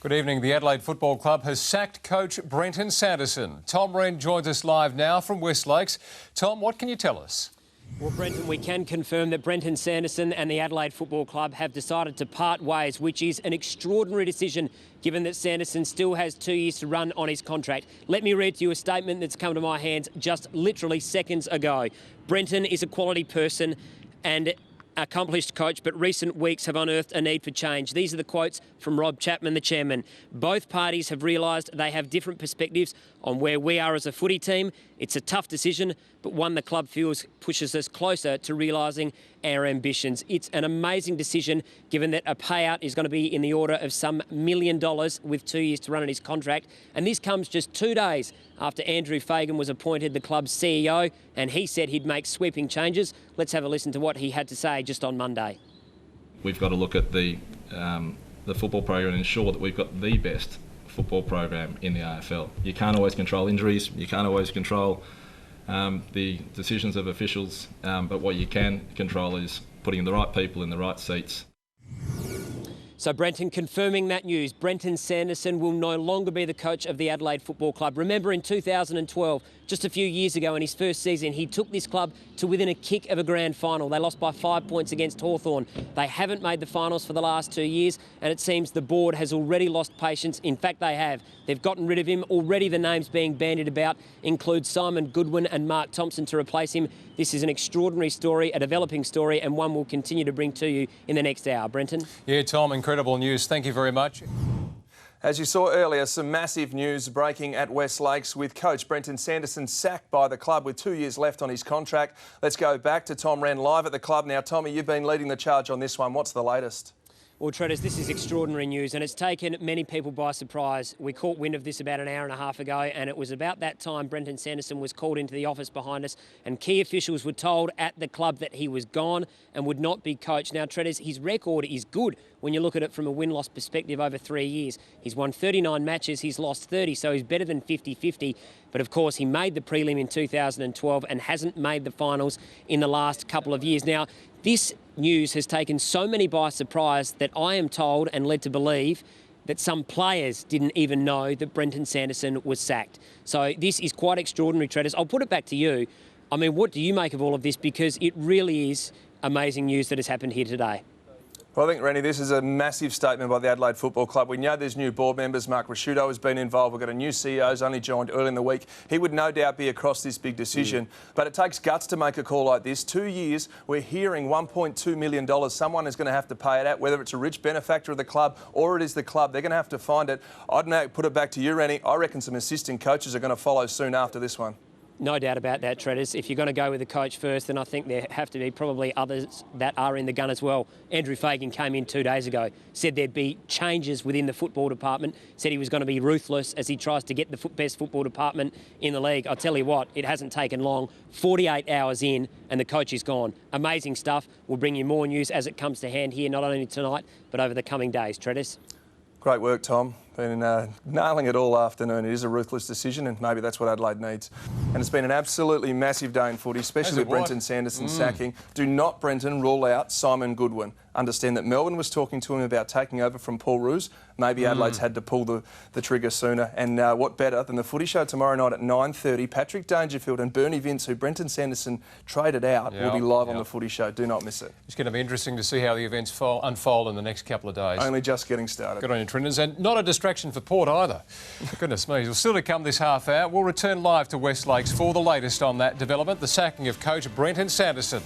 Good evening. The Adelaide Football Club has sacked coach Brenton Sanderson. Tom Wren joins us live now from West Lakes. Tom, what can you tell us? Well, Brenton, we can confirm that Brenton Sanderson and the Adelaide Football Club have decided to part ways, which is an extraordinary decision given that Sanderson still has 2 years to run on his contract. Let me read to you a statement that's come to my hands just literally seconds ago. Brenton is a quality person and accomplished coach, but recent weeks have unearthed a need for change. These are the quotes from Rob Chapman, the chairman. Both parties have realised they have different perspectives on where we are as a footy team. It's a tough decision, but one the club feels pushes us closer to realising our ambitions. It's an amazing decision, given that a payout is going to be in the order of some $1 million with 2 years to run on his contract. And this comes just 2 days after Andrew Fagan was appointed the club's CEO, and he said he'd make sweeping changes. Let's have a listen to what he had to say just on Monday. We've got to look at the football program and ensure that we've got the best football program in the AFL. You can't always control injuries, you can't always control the decisions of officials, but what you can control is putting the right people in the right seats. So Brenton confirming that news. Brenton Sanderson will no longer be the coach of the Adelaide Football Club. Remember in 2012, just a few years ago in his first season, he took this club to within a kick of a grand final. They lost by 5 points against Hawthorn. They haven't made the finals for the last 2 years, and it seems the board has already lost patience. In fact, they have. They've gotten rid of him. Already the names being bandied about include Simon Goodwin and Mark Thompson to replace him. This is an extraordinary story, a developing story, and one we'll continue to bring to you in the next hour. Brenton? Yeah, Tom, incredible news. Thank you very much. As you saw earlier, some massive news breaking at West Lakes with coach Brenton Sanderson sacked by the club with 2 years left on his contract. Let's go back to Tom Wren live at the club now. Tommy, you've been leading the charge on this one. What's the latest? Well, Treaders, this is extraordinary news, and it's taken many people by surprise. We caught wind of this about an hour and a half ago, and it was about that time Brenton Sanderson was called into the office behind us, and key officials were told at the club that he was gone and would not be coached. Now, Treaders, his record is good when you look at it from a win-loss perspective over 3 years. He's won 39 matches, he's lost 30, so he's better than 50-50. But of course, he made the prelim in 2012 and hasn't made the finals in the last couple of years. Now, this news has taken so many by surprise that I am told and led to believe that some players didn't even know that Brenton Sanderson was sacked. So this is quite extraordinary, Treaders. I'll put it back to you. I mean, what do you make of all of this? Because it really is amazing news that has happened here today. Well, I think, Rennie, this is a massive statement by the Adelaide Football Club. We know there's new board members. Mark Rasciuto has been involved. We've got a new CEO who's only joined early in the week. He would no doubt be across this big decision. But it takes guts to make a call like this. 2 years, we're hearing $1.2 million. Someone is going to have to pay it out, whether it's a rich benefactor of the club or it is the club. They're going to have to find it. I'd now put it back to you, Rennie. I reckon some assistant coaches are going to follow soon after this one. No doubt about that, Treaders. If you're going to go with the coach first, then I think there have to be probably others that are in the gun as well. Andrew Fagan came in 2 days ago, said there'd be changes within the football department, said he was going to be ruthless as he tries to get the best football department in the league. I'll tell you what, it hasn't taken long. 48 hours in and the coach is gone. Amazing stuff. We'll bring you more news as it comes to hand here, not only tonight, but over the coming days. Treaders? Great work, Tom. Been nailing it all afternoon. It is a ruthless decision, and maybe that's what Adelaide needs. And it's been an absolutely massive day in footy, especially with Brenton Sanderson sacking. Do not, Brenton, rule out Simon Goodwin. Understand that Melbourne was talking to him about taking over from Paul Roos. Maybe Adelaide's had to pull the trigger sooner. And what better than the footy show tomorrow night at 9:30. Patrick Dangerfield and Bernie Vince, who Brenton Sanderson traded out, will be live on the footy show. Do not miss it. It's going to be interesting to see how the events unfold in the next couple of days. Only just getting started. Good on you, Trinders. And not a distraction for Port either. Goodness me. Well, still to come this half hour. We'll return live to West Lakes for the latest on that development, the sacking of coach Brenton Sanderson.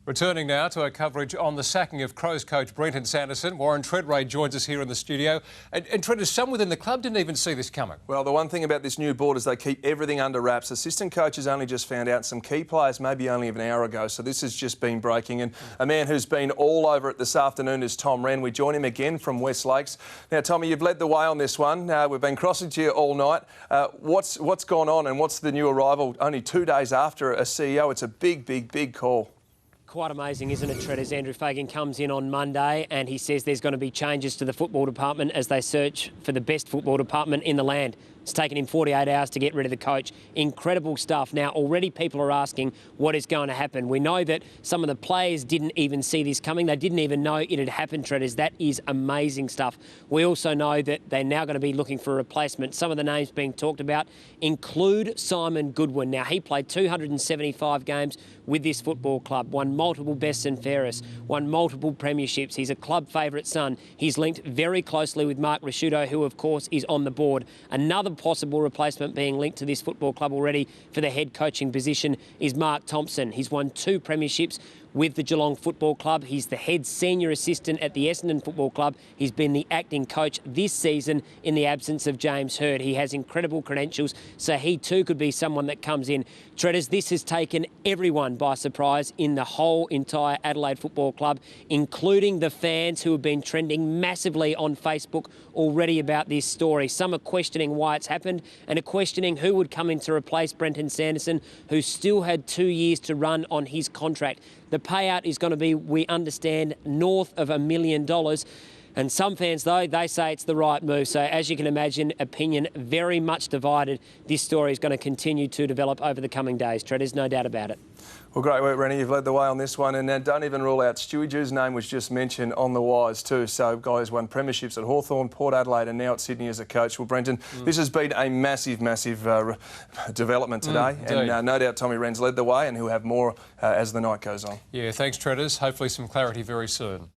Returning now to our coverage on the sacking of Crows coach Brenton Sanderson, Warren Treadray joins us here in the studio. And Treadray, some within the club didn't even see this coming. Well, the one thing about this new board is they keep everything under wraps. Assistant coaches only just found out, some key players maybe only an hour ago, so this has just been breaking. And a man who's been all over it this afternoon is Tom Wren. We join him again from West Lakes. Now, Tommy, you've led the way on this one. We've been crossing to you all night. What's gone on and what's the new arrival only 2 days after a CEO? It's a big call. Quite amazing, isn't it, Tread? As Andrew Fagan comes in on Monday and he says there's going to be changes to the football department as they search for the best football department in the land. It's taken him 48 hours to get rid of the coach. Incredible stuff. Now, already people are asking what is going to happen. We know that some of the players didn't even see this coming. They didn't even know it had happened, Treaders. That is amazing stuff. We also know that they're now going to be looking for a replacement. Some of the names being talked about include Simon Goodwin. Now, he played 275 games with this football club, won multiple bests and fairest, won multiple premierships. He's a club favourite son. He's linked very closely with Mark Rasciuto, who, of course, is on the board. Another possible replacement being linked to this football club already for the head coaching position is Mark Thompson. He's won 2 premierships with the Geelong Football Club. He's the head senior assistant at the Essendon Football Club. He's been the acting coach this season in the absence of James Hird. He has incredible credentials, so he too could be someone that comes in. Treaders, this has taken everyone by surprise in the whole entire Adelaide Football Club, including the fans who have been trending massively on Facebook already about this story. Some are questioning why it's happened and are questioning who would come in to replace Brenton Sanderson, who still had 2 years to run on his contract. The payout is going to be, we understand, north of $1 million. And some fans, though, they say it's the right move. So as you can imagine, opinion very much divided. This story is going to continue to develop over the coming days. Treaders, no doubt about it. Well, great work, Rennie. You've led the way on this one. And don't even rule out Stewie Jew's name was just mentioned on the wires too. So guys won premierships at Hawthorn, Port Adelaide and now at Sydney as a coach. Well, Brenton, this has been a massive development today. And no doubt Tommy Wren's led the way and he'll have more as the night goes on. Yeah, thanks, Treaders. Hopefully some clarity very soon.